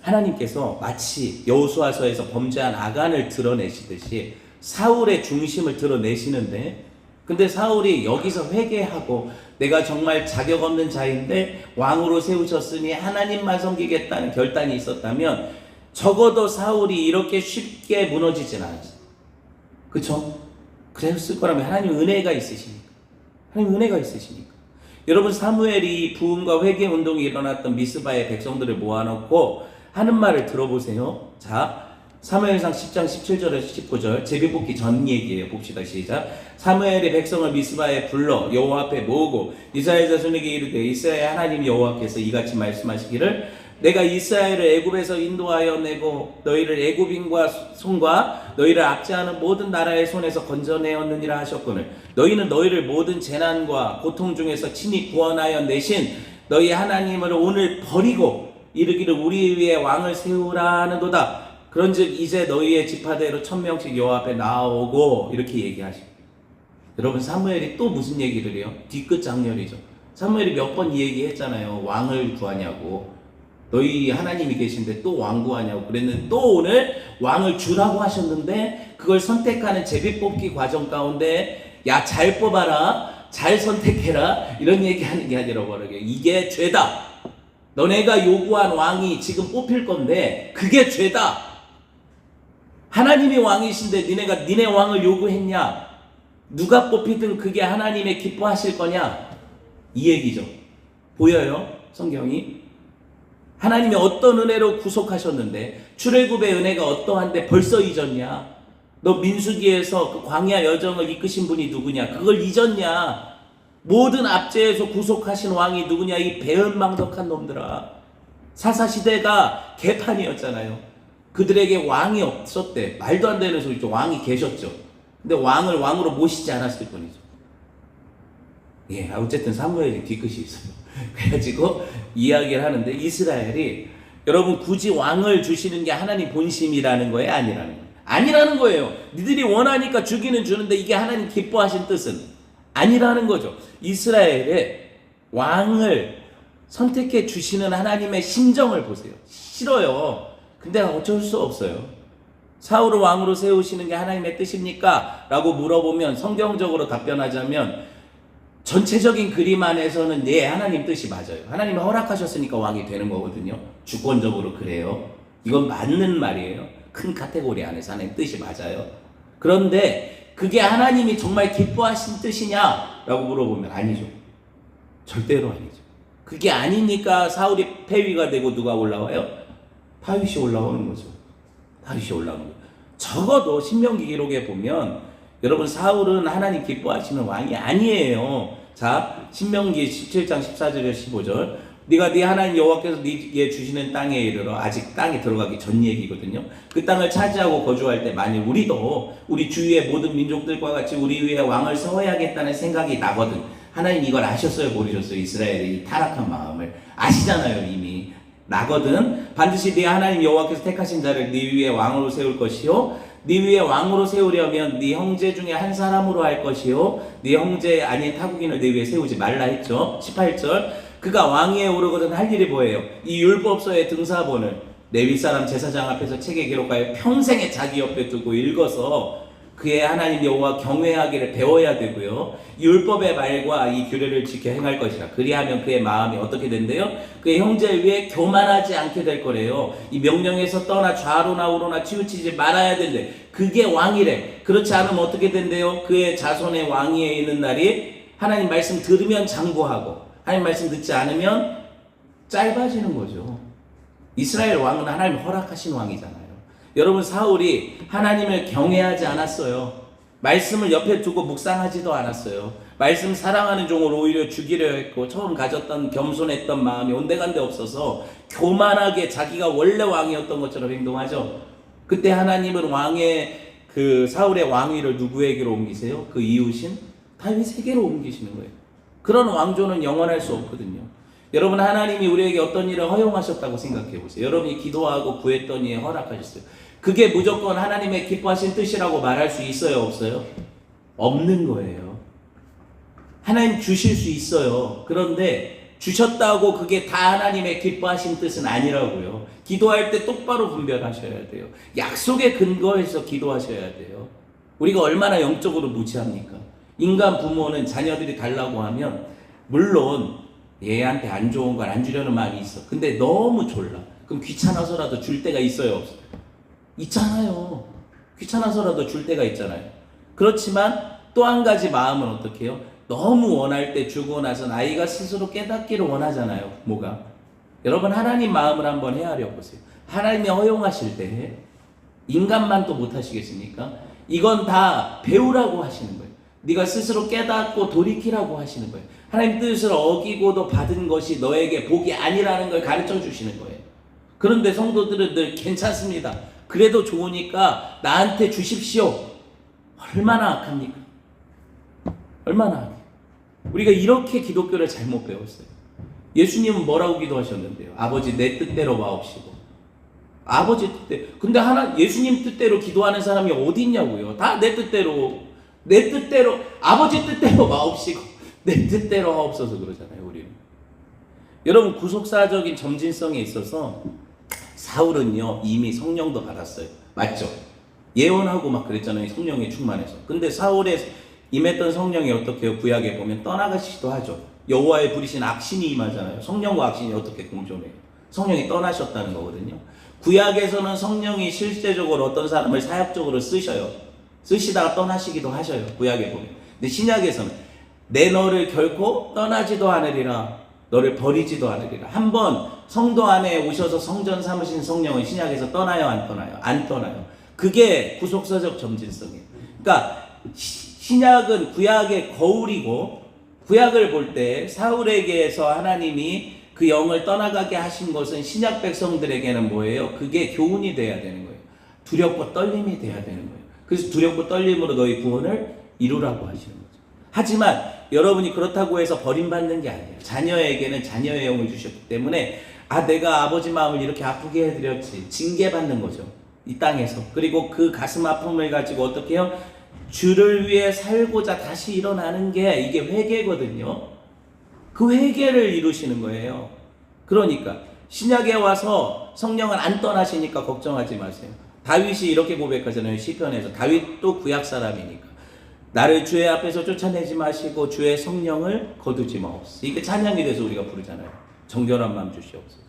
하나님께서 마치 여호수아서에서 범죄한 아간을 드러내시듯이 사울의 중심을 드러내시는데 근데 사울이 여기서 회개하고 내가 정말 자격 없는 자인데 왕으로 세우셨으니 하나님만 섬기겠다는 결단이 있었다면 적어도 사울이 이렇게 쉽게 무너지진 않았어요. 그쵸? 그랬을 거라면 하나님 은혜가 있으시니까. 하나님 은혜가 있으시니까. 여러분 사무엘이 부흥과 회개 운동이 일어났던 미스바의 백성들을 모아놓고 하는 말을 들어보세요. 자, 사무엘상 10장 17절에서 19절 제비뽑기 전 얘기예요. 봅시다. 시작. 사무엘이 백성을 미스바에 불러 여호와 앞에 모으고 이스라엘 자손에게 이르되 이스라엘 하나님 여호와께서 이같이 말씀하시기를 내가 이스라엘을 애굽에서 인도하여 내고 너희를 애굽인과 손과 너희를 압제하는 모든 나라의 손에서 건져내었느니라 하셨거늘 너희는 너희를 모든 재난과 고통 중에서 친히 구원하여 내신 너희 하나님을 오늘 버리고 이르기를 우리 위에 왕을 세우라 하는도다. 그런즉 이제 너희의 지파대로 1,000명씩 여호와 앞에 나오고 이렇게 얘기하시고 여러분 사무엘이 또 무슨 얘기를 해요? 뒤끝 장렬이죠. 사무엘이 몇 번 이 얘기했잖아요. 왕을 구하냐고. 너희 하나님이 계신데 또 왕 구하냐고 그랬는데 또 오늘 왕을 주라고 하셨는데 그걸 선택하는 제비뽑기 과정 가운데 야 잘 뽑아라 잘 선택해라 이런 얘기하는 게 아니라 뭐라고요. 이게 죄다. 너네가 요구한 왕이 지금 뽑힐 건데 그게 죄다. 하나님이 왕이신데 니네 왕을 요구했냐? 누가 뽑히든 그게 하나님의 기뻐하실 거냐? 이 얘기죠. 보여요? 성경이. 하나님이 어떤 은혜로 구속하셨는데 출애굽의 은혜가 어떠한데 벌써 잊었냐? 너 민수기에서 그 광야 여정을 이끄신 분이 누구냐? 그걸 잊었냐? 모든 압제에서 구속하신 왕이 누구냐? 이 배은망덕한 놈들아. 사사시대가 개판이었잖아요. 그들에게 왕이 없었대. 말도 안 되는 소리죠. 왕이 계셨죠. 근데 왕을 왕으로 모시지 않았을 뿐이죠. 예, 어쨌든 사무엘이 뒤끝이 있어요. 그래가지고 이야기를 하는데 이스라엘이 여러분 굳이 왕을 주시는 게 하나님 본심이라는 거예요? 아니라는 거예요? 아니라는 거예요. 니들이 원하니까 주기는 주는데 이게 하나님 기뻐하신 뜻은 아니라는 거죠. 이스라엘의 왕을 선택해 주시는 하나님의 심정을 보세요. 싫어요. 근데 어쩔 수 없어요. 사울을 왕으로 세우시는 게 하나님의 뜻입니까? 라고 물어보면 성경적으로 답변하자면 전체적인 그림 안에서는 네, 하나님 뜻이 맞아요. 하나님이 허락하셨으니까 왕이 되는 거거든요. 주권적으로 그래요. 이건 맞는 말이에요. 큰 카테고리 안에서 하나님 뜻이 맞아요. 그런데 그게 하나님이 정말 기뻐하신 뜻이냐? 라고 물어보면 아니죠. 절대로 아니죠. 그게 아니니까 사울이 폐위가 되고 누가 올라와요? 다윗이 올라오는 거죠. 다윗이 올라오는 거예요. 적어도 신명기 기록에 보면 여러분 사울은 하나님 기뻐하시는 왕이 아니에요. 자, 신명기 17장 14절 15절 네가 네 하나님 여호와께서 네게 주시는 땅에 이르러 아직 땅에 들어가기 전 얘기거든요. 그 땅을 차지하고 거주할 때 만일 우리도 우리 주위의 모든 민족들과 같이 우리 위에 왕을 세워야겠다는 생각이 나거든. 하나님 이걸 아셨어요 모르셨어요? 이스라엘의 이 타락한 마음을 아시잖아요. 이미 나거든. 반드시 네 하나님 여호와께서 택하신 자를 네 위에 왕으로 세울 것이요 네 위에 왕으로 세우려면 네 형제 중에 한 사람으로 할 것이요 네 형제 아닌 타국인을 네 위에 세우지 말라 했죠. 18절 그가 왕위에 오르거든 할 일이 뭐예요? 이 율법서의 등사본을 레위 사람 제사장 앞에서 책에 기록하여 평생에 자기 옆에 두고 읽어서 그의 하나님 여호와 경외하기를 배워야 되고요. 율법의 말과 이 규례를 지켜 행할 것이라. 그리하면 그의 마음이 어떻게 된대요? 그의 형제 위에 교만하지 않게 될 거래요. 이 명령에서 떠나 좌로나 우로나 치우치지 말아야 된대. 그게 왕이래. 그렇지 않으면 어떻게 된대요? 그의 자손의 왕위에 있는 날이 하나님 말씀 들으면 장구하고 하나님 말씀 듣지 않으면 짧아지는 거죠. 이스라엘 왕은 하나님 허락하신 왕이잖아요. 여러분 사울이 하나님을 경외하지 않았어요. 말씀을 옆에 두고 묵상하지도 않았어요. 말씀 사랑하는 종을 오히려 죽이려 했고 처음 가졌던 겸손했던 마음이 온데간데 없어서 교만하게 자기가 원래 왕이었던 것처럼 행동하죠. 그때 하나님은 왕의 그 사울의 왕위를 누구에게로 옮기세요? 그 이웃인 다윗에게로 옮기시는 거예요. 그런 왕조는 영원할 수 없거든요. 여러분 하나님이 우리에게 어떤 일을 허용하셨다고 생각해 보세요. 여러분이 기도하고 구했던 일에 허락하셨어요. 그게 무조건 하나님의 기뻐하신 뜻이라고 말할 수 있어요? 없어요? 없는 거예요. 하나님 주실 수 있어요. 그런데 주셨다고 그게 다 하나님의 기뻐하신 뜻은 아니라고요. 기도할 때 똑바로 분별하셔야 돼요. 약속에 근거해서 기도하셔야 돼요. 우리가 얼마나 영적으로 무지합니까? 인간 부모는 자녀들이 달라고 하면 물론 얘한테 안 좋은 걸 안 주려는 마음이 있어. 근데 너무 졸라. 그럼 귀찮아서라도 줄 때가 있어요? 없어요? 있잖아요. 귀찮아서라도 줄 때가 있잖아요. 그렇지만 또 한 가지 마음은 어떻게 해요? 너무 원할 때 주고 나선 아이가 스스로 깨닫기를 원하잖아요. 뭐가? 여러분 하나님 마음을 한번 헤아려 보세요. 하나님이 허용하실 때 인간만 또 못하시겠습니까? 이건 다 배우라고 하시는 거예요. 네가 스스로 깨닫고 돌이키라고 하시는 거예요. 하나님 뜻을 어기고도 받은 것이 너에게 복이 아니라는 걸 가르쳐 주시는 거예요. 그런데 성도들은 늘 괜찮습니다. 그래도 좋으니까 나한테 주십시오. 얼마나 악합니까? 얼마나 악해요. 우리가 이렇게 기독교를 잘못 배웠어요. 예수님은 뭐라고 기도하셨는데요? 아버지 내 뜻대로 마옵시고. 아버지 뜻대로. 근데 예수님 뜻대로 기도하는 사람이 어디 있냐고요. 다 내 뜻대로. 내 뜻대로 아버지 뜻대로 마옵시고 내 뜻대로 하옵소서 그러잖아요. 우리는. 여러분 구속사적인 점진성에 있어서 사울은요 이미 성령도 받았어요. 맞죠? 예언하고 막 그랬잖아요. 성령에 충만해서. 근데 사울에 임했던 성령이 어떻게 해요? 구약에 보면 떠나가시기도 하죠. 여호와의 부리신 악신이 임하잖아요. 성령과 악신이 어떻게 공존해요? 성령이 떠나셨다는 거거든요. 구약에서는 성령이 실제적으로 어떤 사람을 사역적으로 쓰셔요. 쓰시다가 떠나시기도 하셔요. 구약에 보면. 근데 신약에서는 내 너를 결코 떠나지도 않으리라. 너를 버리지도 않으리라. 한번 성도 안에 오셔서 성전 삼으신 성령은 신약에서 떠나요? 안 떠나요? 안 떠나요. 그게 구속사적 점진성이에요. 그러니까 신약은 구약의 거울이고 구약을 볼 때 사울에게서 하나님이 그 영을 떠나가게 하신 것은 신약 백성들에게는 뭐예요? 그게 교훈이 돼야 되는 거예요. 두렵고 떨림이 돼야 되는 거예요. 그래서 두렵고 떨림으로 너희 구원을 이루라고 하시는 거죠. 하지만 여러분이 그렇다고 해서 버림받는 게 아니에요. 자녀에게는 자녀의 영을 주셨기 때문에 내가 아버지 마음을 이렇게 아프게 해드렸지. 징계받는 거죠. 이 땅에서. 그리고 그 가슴 아픔을 가지고 어떻게 해요? 주를 위해 살고자 다시 일어나는 게 이게 회개거든요. 그 회개를 이루시는 거예요. 그러니까 신약에 와서 성령은 안 떠나시니까 걱정하지 마세요. 다윗이 이렇게 고백하잖아요. 시편에서. 다윗도 구약 사람이니까. 나를 주의 앞에서 쫓아내지 마시고 주의 성령을 거두지 마옵소서. 이게 찬양이 돼서 우리가 부르잖아요. 정결한 마음 주시옵소서.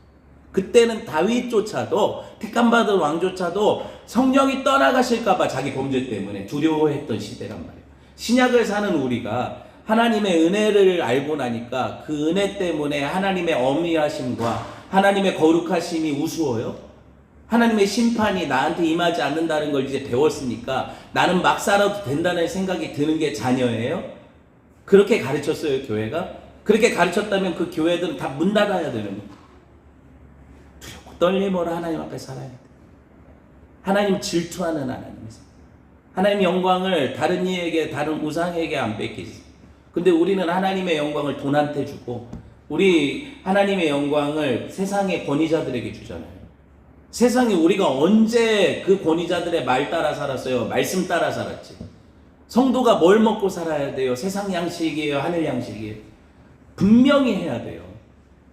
그때는 다윗조차도 택함받은 왕조차도 성령이 떠나가실까봐 자기 범죄 때문에 두려워했던 시대란 말이에요. 신약을 사는 우리가 하나님의 은혜를 알고 나니까 그 은혜 때문에 하나님의 어미하심과 하나님의 거룩하심이 우스워요? 하나님의 심판이 나한테 임하지 않는다는 걸 이제 배웠으니까 나는 막 살아도 된다는 생각이 드는 게 자녀예요? 그렇게 가르쳤어요, 교회가? 그렇게 가르쳤다면 그 교회들은 다 문 닫아야 되는 거예요. 두렵고 떨림으로 하나님 앞에 살아야 돼. 하나님 질투하는 하나님이세요. 하나님 영광을 다른 이에게, 다른 우상에게 안 뺏기세요. 근데 우리는 하나님의 영광을 돈한테 주고 우리 하나님의 영광을 세상의 권위자들에게 주잖아요. 세상에 우리가 언제 그 권위자들의 말 따라 살았어요? 말씀 따라 살았지. 성도가 뭘 먹고 살아야 돼요? 세상 양식이에요? 하늘 양식이에요? 분명히 해야 돼요.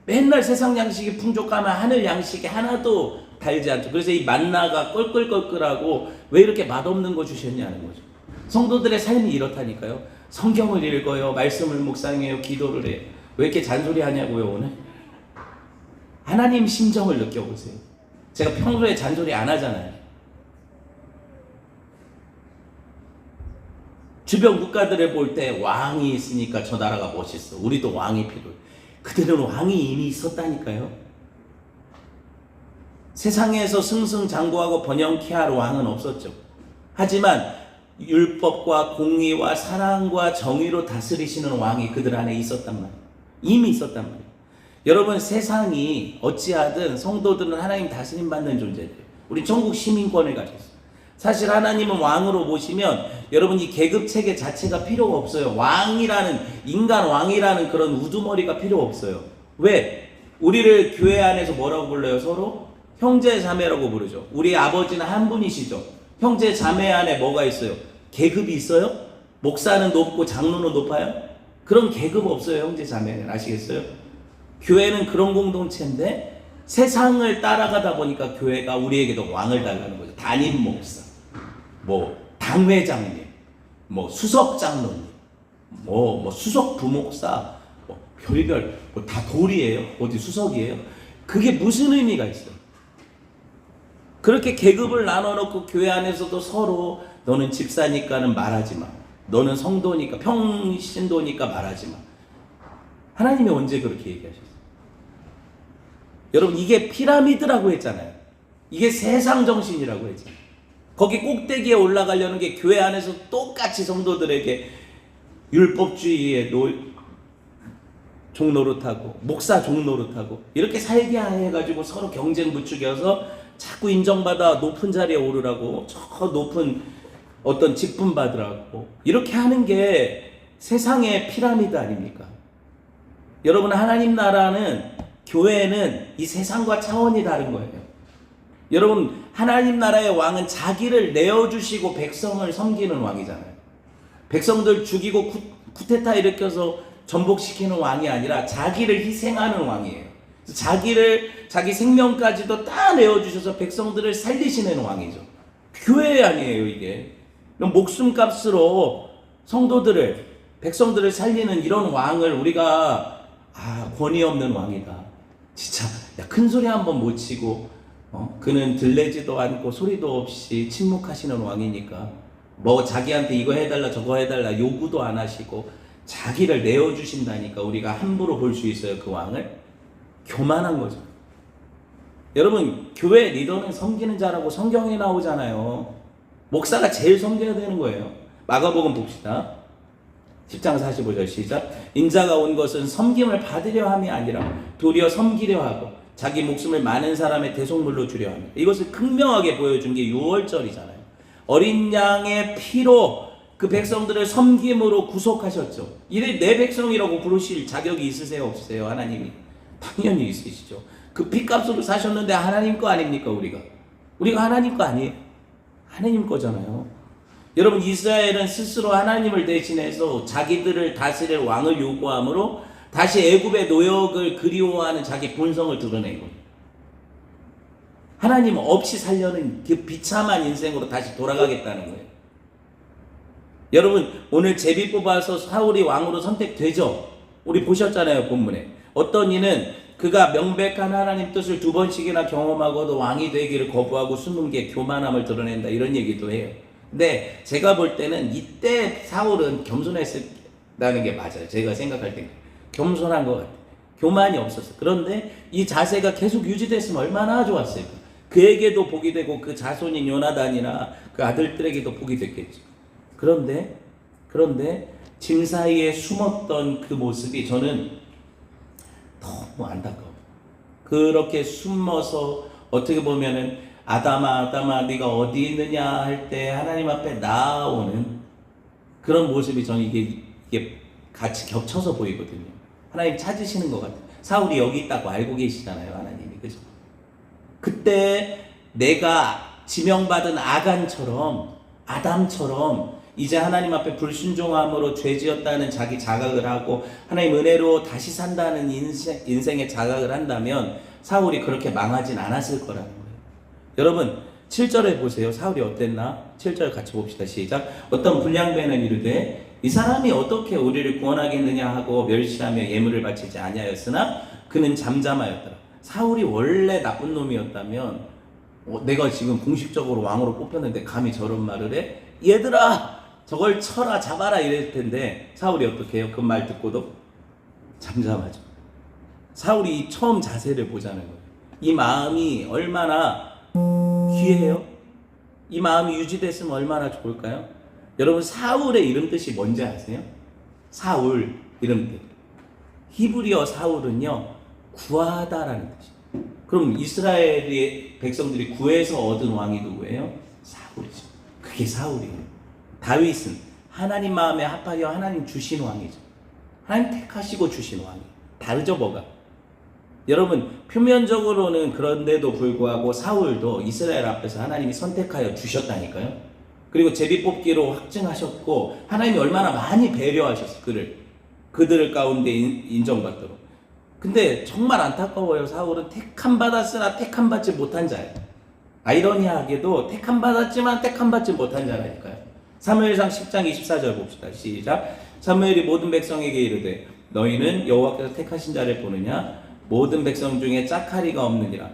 맨날 세상 양식이 풍족하면 하늘 양식이 하나도 달지 않죠. 그래서 이 만나가 껄껄껄껄하고 왜 이렇게 맛없는 거 주셨냐는 거죠. 성도들의 삶이 이렇다니까요. 성경을 읽어요. 말씀을 묵상해요. 기도를 해요. 왜 이렇게 잔소리 하냐고요, 오늘? 하나님 심정을 느껴보세요. 제가 평소에 잔소리 안 하잖아요. 주변 국가들을 볼 때 왕이 있으니까 저 나라가 멋있어. 우리도 왕이 필요해. 그들은 왕이 이미 있었다니까요. 세상에서 승승장구하고 번영케 할 왕은 없었죠. 하지만 율법과 공의와 사랑과 정의로 다스리시는 왕이 그들 안에 있었단 말이에요. 이미 있었단 말이에요. 여러분, 세상이 어찌하든 성도들은 하나님 다스림 받는 존재들이에요. 우리 천국 시민권을 가졌어요. 사실 하나님은 왕으로 모시면 여러분 이 계급 체계 자체가 필요가 없어요. 왕이라는, 인간 왕이라는 그런 우두머리가 필요 없어요. 왜? 우리를 교회 안에서 뭐라고 불러요? 서로 형제 자매라고 부르죠. 우리 아버지는 한 분이시죠. 형제 자매 안에 뭐가 있어요? 계급이 있어요? 목사는 높고 장로는 높아요? 그런 계급 없어요. 형제 자매는. 아시겠어요? 교회는 그런 공동체인데 세상을 따라가다 보니까 교회가 우리에게도 왕을 달라는 거죠. 담임 목사, 뭐 당회장님, 뭐 수석 장로님, 뭐 수석 부목사, 뭐 별별 뭐 다 돌이에요. 어디 수석이에요? 그게 무슨 의미가 있어요? 그렇게 계급을 나눠놓고 교회 안에서도 서로 너는 집사니까는 말하지 마. 너는 성도니까 평신도니까 말하지 마. 하나님이 언제 그렇게 얘기하셨어요? 여러분, 이게 피라미드라고 했잖아요. 이게 세상 정신이라고 했잖아요. 거기 꼭대기에 올라가려는 게 교회 안에서 똑같이 성도들에게 율법주의의 종노릇하고 목사 종노릇하고 이렇게 살게 해가지고 서로 경쟁 부추겨서 자꾸 인정받아 높은 자리에 오르라고, 저 높은 어떤 직분 받으라고 이렇게 하는 게 세상의 피라미드 아닙니까? 여러분, 하나님 나라는, 교회는 이 세상과 차원이 다른 거예요. 여러분, 하나님 나라의 왕은 자기를 내어주시고 백성을 섬기는 왕이잖아요. 백성들 죽이고 쿠데타 일으켜서 전복시키는 왕이 아니라 자기를 희생하는 왕이에요. 자기 생명까지도 다 내어주셔서 백성들을 살리시는 왕이죠. 교회 아니에요, 이게. 목숨값으로 성도들을, 백성들을 살리는 이런 왕을 우리가 권위 없는 왕이다. 진짜 큰 소리 한번 못 치고 그는 들레지도 않고 소리도 없이 침묵하시는 왕이니까 뭐 자기한테 이거 해달라 저거 해달라 요구도 안 하시고 자기를 내어주신다니까 우리가 함부로 볼 수 있어요. 그 왕을. 교만한 거죠. 여러분, 교회 리더는 섬기는 자라고 성경에 나오잖아요. 목사가 제일 섬겨야 되는 거예요. 마가복음 봅시다. 10장 45절 시작. 인자가 온 것은 섬김을 받으려 함이 아니라 도리어 섬기려 하고 자기 목숨을 많은 사람의 대속물로 주려 합니다. 이것을 극명하게 보여준 게 6월절이잖아요. 어린 양의 피로 그 백성들을 섬김으로 구속하셨죠. 이래 내 백성이라고 부르실 자격이 있으세요, 없으세요? 하나님이 당연히 있으시죠. 그 피값으로 사셨는데 하나님 거 아닙니까? 우리가 하나님 거 아니에요. 하나님 거잖아요. 여러분, 이스라엘은 스스로 하나님을 대신해서 자기들을 다스릴 왕을 요구함으로 다시 애굽의 노역을 그리워하는 자기 본성을 드러내고 하나님 없이 살려는 그 비참한 인생으로 다시 돌아가겠다는 거예요. 여러분, 오늘 제비 뽑아서 사울이 왕으로 선택되죠? 우리 보셨잖아요, 본문에. 어떤 이는 그가 명백한 하나님 뜻을 2번씩이나 경험하고도 왕이 되기를 거부하고 숨은 게 교만함을 드러낸다, 이런 얘기도 해요. 근데 제가 볼 때는 이때 사울은 겸손했을, 게 맞아요. 제가 생각할 때 겸손한 것 같아요. 교만이 없었어요. 그런데 이 자세가 계속 유지됐으면 얼마나 좋았어요. 그에게도 복이 되고 그 자손인 요나단이나 그 아들들에게도 복이 됐겠죠. 그런데 짐 사이에 숨었던 그 모습이 저는 너무 안타까워요. 그렇게 숨어서 어떻게 보면은 아담아 네가 어디 있느냐 할 때 하나님 앞에 나오는 그런 모습이 저는 이게 같이 겹쳐서 보이거든요. 하나님 찾으시는 것 같아요. 사울이 여기 있다고 알고 계시잖아요, 하나님이. 그죠? 그때 내가 지명받은 아담처럼 이제 하나님 앞에 불순종함으로 죄지었다는 자기 자각을 하고 하나님 은혜로 다시 산다는 인생의 자각을 한다면 사울이 그렇게 망하진 않았을 거라는 거예요. 여러분 7절에 보세요. 사울이 어땠나? 7절 같이 봅시다. 시작. 어떤 불량배는 이르되 이 사람이 어떻게 우리를 구원하겠느냐 하고 멸시하며 예물을 바치지 아니하였으나 그는 잠잠하였더라. 사울이 원래 나쁜 놈이었다면 내가 지금 공식적으로 왕으로 뽑혔는데 감히 저런 말을 해? 얘들아 저걸 쳐라 잡아라 이랬을 텐데 사울이 어떻게 해요? 그 말 듣고도 잠잠하죠. 사울이 처음 자세를 보자는 거예요. 이 마음이 얼마나 귀해요? 이 마음이 유지됐으면 얼마나 좋을까요? 여러분 사울의 이름 뜻이 뭔지 아세요? 사울 이름 뜻. 히브리어 사울은요 구하다라는 뜻이에요. 그럼 이스라엘의 백성들이 구해서 얻은 왕이 누구예요? 사울이죠. 그게 사울이에요. 다윗은 하나님 마음에 합하여 하나님 주신 왕이죠. 하나님 택하시고 주신 왕이에요. 다르죠 뭐가? 여러분 표면적으로는 그런데도 불구하고 사울도 이스라엘 앞에서 하나님이 선택하여 주셨다니까요. 그리고 제비뽑기로 확증하셨고 하나님이 얼마나 많이 배려하셨어요. 그들 가운데 인정받도록. 근데 정말 안타까워요. 사울은 택함 받았으나 택함 받지 못한 자예요. 아이러니하게도 택함 받았지만 택함 받지 못한 자라니까요. 사무엘상 10장 24절 봅시다. 시작. 사무엘이 모든 백성에게 이르되 너희는 여호와께서 택하신 자를 보느냐? 모든 백성 중에 짝하리가 없느니라.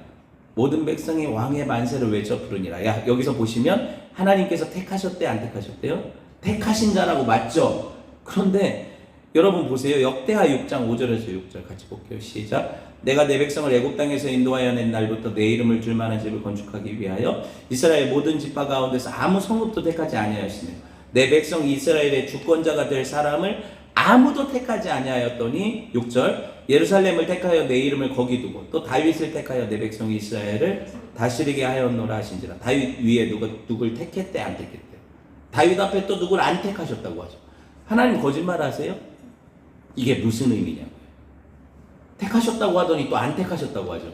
모든 백성이 왕의 만세를 외쳐 부르니라. 야, 여기서 보시면 하나님께서 택하셨대 안 택하셨대요? 택하신 자라고 맞죠? 그런데 여러분 보세요. 역대하 6장 5절에서 6절 같이 볼게요. 시작. 내가 내 백성을 애굽 땅에서 인도하여 낸 날부터 내 이름을 줄 만한 집을 건축하기 위하여 이스라엘 모든 지파 가운데서 아무 성읍도 택하지 아니하였으며 내 백성 이스라엘의 주권자가 될 사람을 아무도 택하지 아니하였더니 6절 예루살렘을 택하여 내 이름을 거기 두고 또 다윗을 택하여 내 백성 이스라엘을 다스리게 하였노라 하신지라. 다윗 위에 누굴 택했대 안 택했대? 다윗 앞에 또 누굴 안 택하셨다고 하죠. 하나님 거짓말 하세요? 이게 무슨 의미냐고요. 택하셨다고 하더니 또 안 택하셨다고 하죠.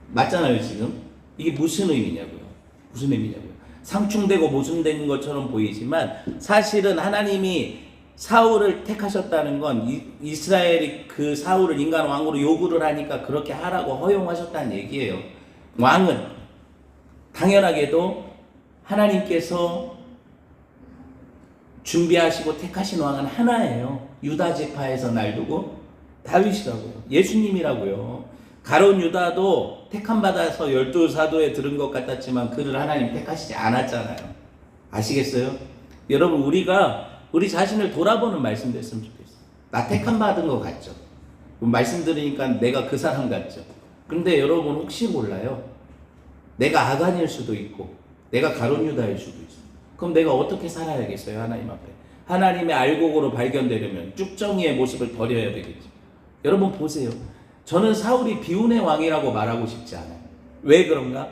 맞잖아요 지금. 이게 무슨 의미냐고요. 무슨 의미냐고요. 상충되고 모순된 것처럼 보이지만 사실은 하나님이 사울을 택하셨다는 건 이스라엘이 그 사울을 인간 왕으로 요구를 하니까 그렇게 하라고 허용하셨다는 얘기예요. 왕은 당연하게도 하나님께서 준비하시고 택하신 왕은 하나예요. 유다 지파에서 날 두고 다윗이라고요. 예수님이라고요. 가룟 유다도 택함 받아서 12사도에 들은 것 같았지만 그를 하나님 택하시지 않았잖아요. 아시겠어요? 여러분 우리 자신을 돌아보는 말씀 됐으면 좋겠어요. 나 택함 받은 것 같죠? 말씀 들으니까 내가 그 사람 같죠? 근데 여러분 혹시 몰라요. 내가 아간일 수도 있고 내가 가룟 유다일 수도 있어요. 그럼 내가 어떻게 살아야겠어요? 하나님 앞에. 하나님의 알곡으로 발견되려면 쭉정이의 모습을 버려야 되겠죠. 여러분 보세요. 저는 사울이 비운의 왕이라고 말하고 싶지 않아요. 왜 그런가?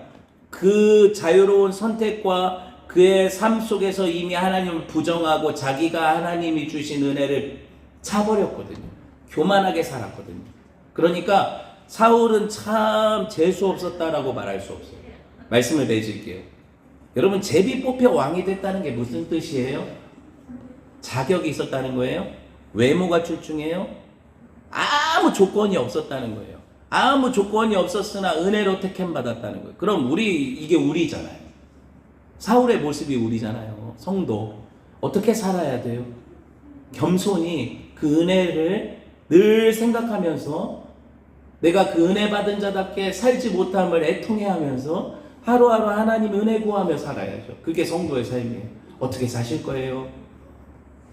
그 자유로운 선택과 그의 삶 속에서 이미 하나님을 부정하고 자기가 하나님이 주신 은혜를 차버렸거든요. 교만하게 살았거든요. 그러니까 사울은 참 재수 없었다라고 말할 수 없어요. 말씀을 맺을게요. 여러분 제비 뽑혀 왕이 됐다는 게 무슨 뜻이에요? 자격이 있었다는 거예요? 외모가 출중해요? 아무 조건이 없었다는 거예요. 아무 조건이 없었으나 은혜로 택함 받았다는 거예요. 그럼 이게 우리잖아요. 사울의 모습이 우리잖아요. 성도. 어떻게 살아야 돼요? 겸손히 그 은혜를 늘 생각하면서 내가 그 은혜 받은 자답게 살지 못함을 애통해하면서 하루하루 하나님 은혜 구하며 살아야죠. 그게 성도의 삶이에요. 어떻게 사실 거예요?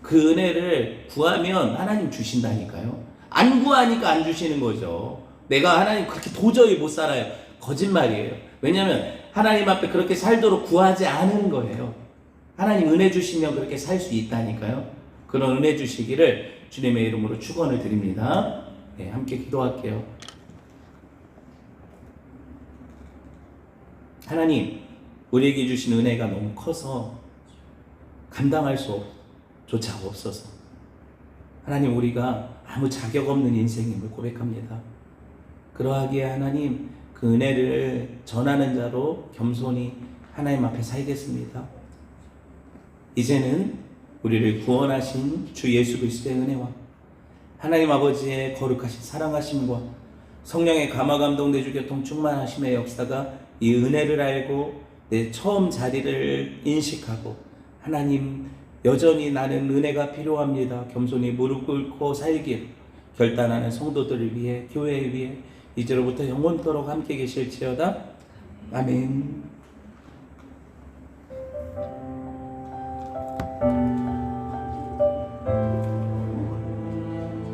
그 은혜를 구하면 하나님 주신다니까요. 안 구하니까 안 주시는 거죠. 내가 하나님 그렇게 도저히 못 살아요. 거짓말이에요. 왜냐하면 하나님 앞에 그렇게 살도록 구하지 않은 거예요. 하나님 은혜 주시면 그렇게 살 수 있다니까요. 그런 은혜 주시기를 주님의 이름으로 축원을 드립니다. 네, 함께 기도할게요. 하나님, 우리에게 주신 은혜가 너무 커서 감당할 수조차 없어서 하나님, 우리가 아무 자격 없는 인생임을 고백합니다. 그러하기에 하나님, 그 은혜를 전하는 자로 겸손히 하나님 앞에 살겠습니다. 이제는 우리를 구원하신 주 예수 그리스도의 은혜와 하나님 아버지의 거룩하신 사랑하심과 성령의 감화감동 내주 교통 충만하심의 역사가 이 은혜를 알고 내 처음 자리를 인식하고 하나님, 여전히 나는 은혜가 필요합니다. 겸손히 무릎 꿇고 살길 결단하는 성도들을 위해, 교회에 위해 이제로부터 영원토록 함께 계실지어다. 아멘.